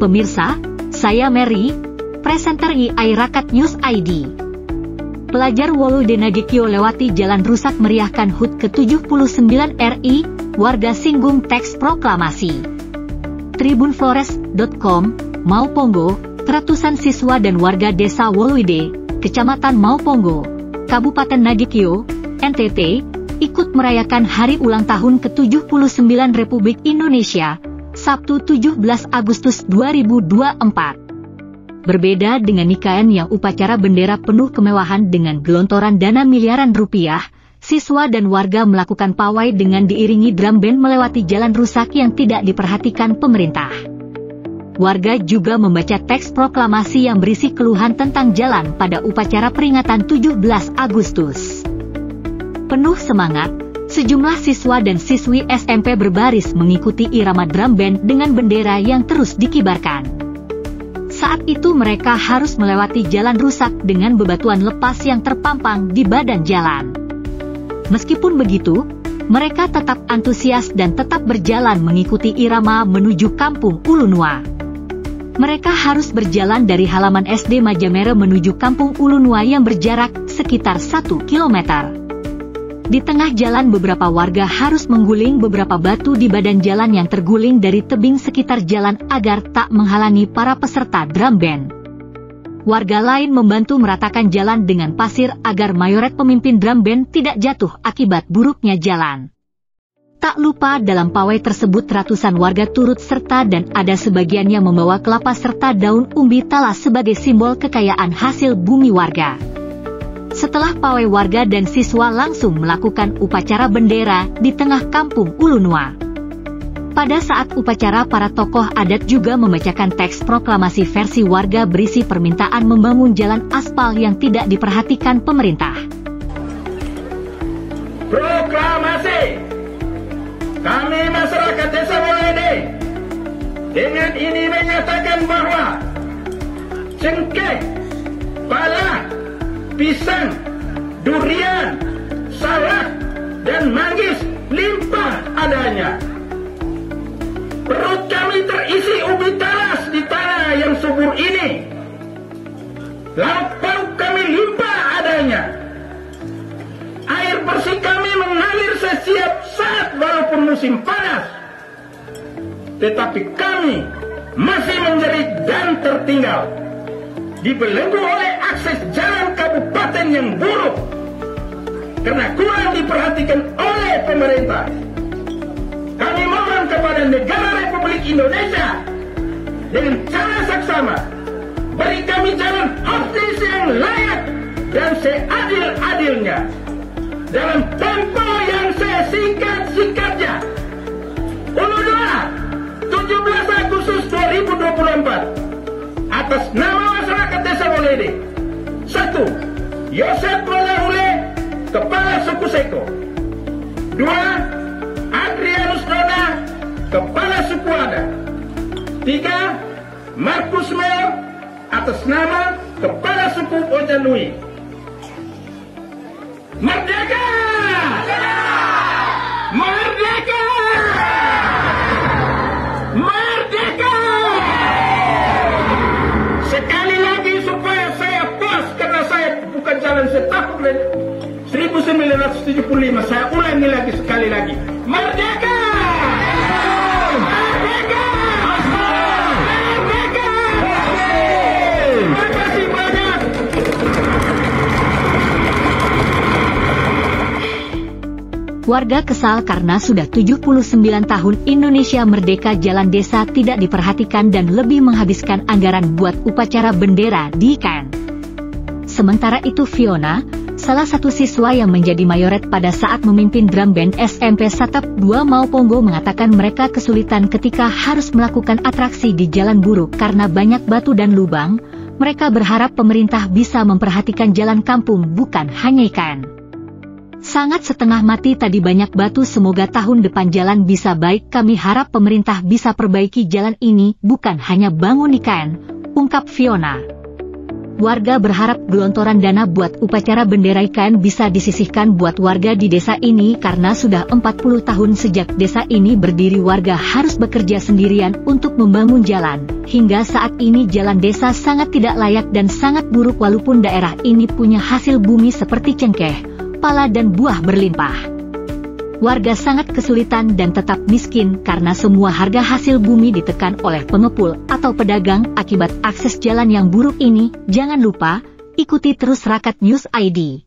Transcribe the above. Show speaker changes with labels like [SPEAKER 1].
[SPEAKER 1] Pemirsa, saya Mary, presenter IAI Rakat News ID. Pelajar Wolude Nagekyo lewati jalan rusak meriahkan HUT ke-79 RI, warga singgung teks proklamasi. Tribunflores.com, Maupongo, ratusan siswa dan warga desa Wolude, Kecamatan Maupongo, Kabupaten Nagekyo, NTT, ikut merayakan hari ulang tahun ke-79 Republik Indonesia, Sabtu 17 Agustus 2024. Berbeda dengan nikahan yang upacara bendera penuh kemewahan dengan gelontoran dana miliaran rupiah, siswa dan warga melakukan pawai dengan diiringi drum band melewati jalan rusak yang tidak diperhatikan pemerintah. Warga juga membaca teks proklamasi yang berisi keluhan tentang jalan pada upacara peringatan 17 Agustus. Penuh semangat, sejumlah siswa dan siswi SMP berbaris mengikuti irama drum band dengan bendera yang terus dikibarkan. Saat itu mereka harus melewati jalan rusak dengan bebatuan lepas yang terpampang di badan jalan. Meskipun begitu, mereka tetap antusias dan tetap berjalan mengikuti irama menuju Kampung Ulunua. Mereka harus berjalan dari halaman SD Majamere menuju Kampung Ulunua yang berjarak sekitar 1 km. Di tengah jalan beberapa warga harus mengguling beberapa batu di badan jalan yang terguling dari tebing sekitar jalan agar tak menghalangi para peserta drum band. Warga lain membantu meratakan jalan dengan pasir agar mayoret pemimpin drum band tidak jatuh akibat buruknya jalan. Tak lupa dalam pawai tersebut ratusan warga turut serta dan ada sebagian yang membawa kelapa serta daun umbi talas sebagai simbol kekayaan hasil bumi warga. Setelah pawai warga dan siswa langsung melakukan upacara bendera di tengah Kampung Ulunua. Pada saat upacara para tokoh adat juga membacakan teks proklamasi versi warga berisi permintaan membangun jalan aspal yang tidak diperhatikan pemerintah.
[SPEAKER 2] Proklamasi! Kami masyarakat Desa Wolude dengan ini menyatakan bahwa cengkeh, pala, pisang, durian, salak, dan manggis limpah adanya. Perut kami terisi ubi talas di tanah yang subur ini. Lauk pauk kami limpah adanya. Air bersih kami mengalir setiap saat walaupun musim panas. Tetapi kami masih menjerit dan tertinggal, dibelenggu oleh akses jalan kabupaten yang buruk karena kurang diperhatikan oleh pemerintah. Kami mohon kepada negara Republik Indonesia dengan cara saksama, beri kami jalan artis yang layak dan seadil-adilnya dalam tempo yang sesingkat-singkatnya. Ulunua 17 Agustus 2024 atas nama masyarakat Desa Wolude. 1. Yosef Molahule, Kepala Suku Seko. 2. Adrianus Dona, Kepala Suku Adat. 3. Markus Mel, atas nama Kepala Suku Ojanui. Merdeka! Merdeka! Merdeka! Sekali lagi supaya saya puas karena saya bukan jalan setahun 1975. Saya ulangi lagi sekali lagi. Merdeka! Merdeka! Merdeka! Terima kasih banyak.
[SPEAKER 1] Warga kesal karena sudah 79 tahun Indonesia merdeka jalan desa tidak diperhatikan dan lebih menghabiskan anggaran buat upacara bendera di IKN. Sementara itu Fiona, salah satu siswa yang menjadi mayoret pada saat memimpin drum band SMP Satap 2 Maupongo mengatakan mereka kesulitan ketika harus melakukan atraksi di jalan buruk karena banyak batu dan lubang. Mereka berharap pemerintah bisa memperhatikan jalan kampung bukan hanya IKN. Sangat setengah mati tadi banyak batu, semoga tahun depan jalan bisa baik, kami harap pemerintah bisa perbaiki jalan ini bukan hanya bangun IKN, ungkap Fiona. Warga berharap gelontoran dana buat upacara bendera IKN bisa disisihkan buat warga di desa ini karena sudah 40 tahun sejak desa ini berdiri warga harus bekerja sendirian untuk membangun jalan. Hingga saat ini jalan desa sangat tidak layak dan sangat buruk walaupun daerah ini punya hasil bumi seperti cengkeh, pala dan buah berlimpah. Warga sangat kesulitan dan tetap miskin karena semua harga hasil bumi ditekan oleh pengepul atau pedagang akibat akses jalan yang buruk ini. Jangan lupa, ikuti terus Rakat News ID.